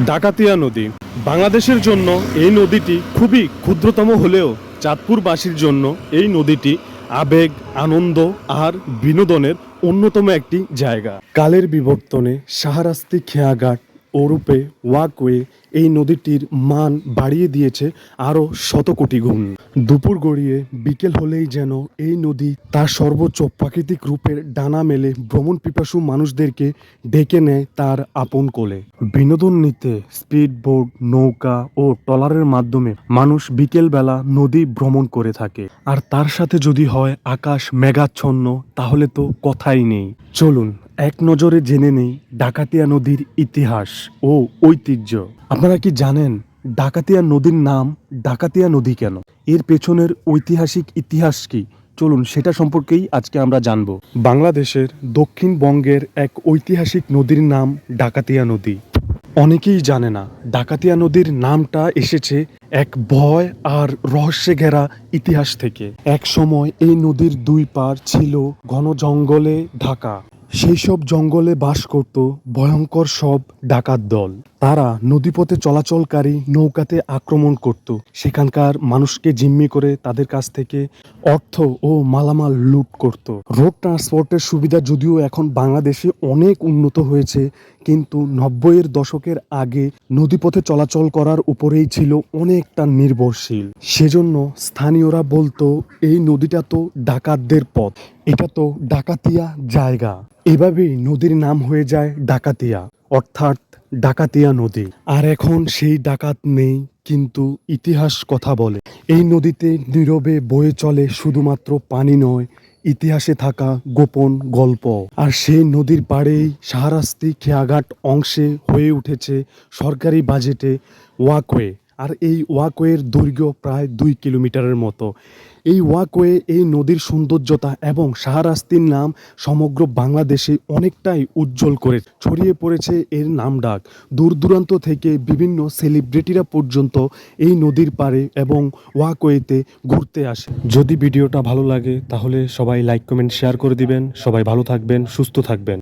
ডাকাতিয়া নদী বাংলাদেশের জন্য এই নদীটি খুবই ক্ষুদ্রতম হলেও চাঁদপুরবাসীর জন্য এই নদীটি আবেগ, আনন্দ আর বিনোদনের অন্যতম একটি জায়গা। কালের বিবর্তনে শাহরাস্তি, খেয়াঘাট ওরূপে ওয়াকওয়ে এই নদীটির মান বাড়িয়ে দিয়েছে আরও শতকোটি গুণ। দুপুর গড়িয়ে বিকেল হলেই যেন এই নদী তার সর্বোচ্চ প্রাকৃতিক রূপের ডানা মেলে ভ্রমণ পিপাসু মানুষদেরকে ডেকে নেয় তার আপন কোলে। বিনোদন নিতে স্পিড বোট, নৌকা ও ট্রলারের মাধ্যমে মানুষ বিকেলবেলা নদী ভ্রমণ করে থাকে। আর তার সাথে যদি হয় আকাশ মেঘাচ্ছন্ন, তাহলে তো কথাই নেই। চলুন এক নজরে জেনে নেই ডাকাতিয়া নদীর ইতিহাস ও ঐতিহ্য। আপনারা কি জানেন ডাকাতিয়া নদীর নাম ডাকাতিয়া নদী কেন? এর পেছনের ঐতিহাসিক ইতিহাস কি? চলুন সেটা সম্পর্কেই আজকে আমরা জানব। বাংলাদেশের দক্ষিণবঙ্গের এক ঐতিহাসিক নদীর নাম ডাকাতিয়া নদী। অনেকেই জানে না ডাকাতিয়া নদীর নামটা এসেছে এক ভয় আর রহস্যে ঘেরা ইতিহাস থেকে। এক সময় এই নদীর দুই পার ছিল ঘন জঙ্গলে ঢাকা। সেই সব জঙ্গলে বাস করত ভয়ঙ্কর সব ডাকাত দল। তারা নদীপথে চলাচলকারী নৌকাতে আক্রমণ করত, সেখানকার মানুষকে জিম্মি করে তাদের কাছ থেকে অর্থ ও মালামাল লুট করত। রোড ট্রান্সপোর্টের সুবিধা যদিও এখন বাংলাদেশে অনেক উন্নত হয়েছে, কিন্তু 90-এর দশকের আগে নদীপথে চলাচল করার উপরেই ছিল অনেকটা নির্ভরশীল। সেজন্য স্থানীয়রা বলতো এই নদীটা তো ডাকাতদের পথ, এটা তো ডাকাতিয়া জায়গা। এভাবেই নদীর নাম হয়ে যায় ডাকাতিয়া, অর্থাৎ ডাকাতিয়া নদী। আর এখন সেই ডাকাত নেই, কিন্তু ইতিহাস কথা বলে। এই নদীতে নীরবে বয়ে চলে শুধুমাত্র পানি নয়, ইতিহাসে থাকা গোপন গল্প। আর সেই নদীর পাড়েই শাহরাস্তি খেয়াঘাট অংশে হয়ে উঠেছে সরকারি বাজেটে ওয়াকওয়ে। আর এই ওয়াকওয়ের দৈর্ঘ্য প্রায় 2 কিলোমিটারের মতো। এই ওয়াকওয়ে এই নদীর সৌন্দর্যতা এবং শাহরাস্তির নাম সমগ্র বাংলাদেশে অনেকটাই উজ্জ্বল করে ছড়িয়ে পড়েছে এর নাম ডাক। দূর দূরান্ত থেকে বিভিন্ন সেলিব্রিটিরা পর্যন্ত এই নদীর পাড়ে এবং ওয়াকওয়েতে ঘুরতে আসে। যদি ভিডিওটা ভালো লাগে তাহলে সবাই লাইক, কমেন্ট, শেয়ার করে দিবেন। সবাই ভালো থাকবেন, সুস্থ থাকবেন।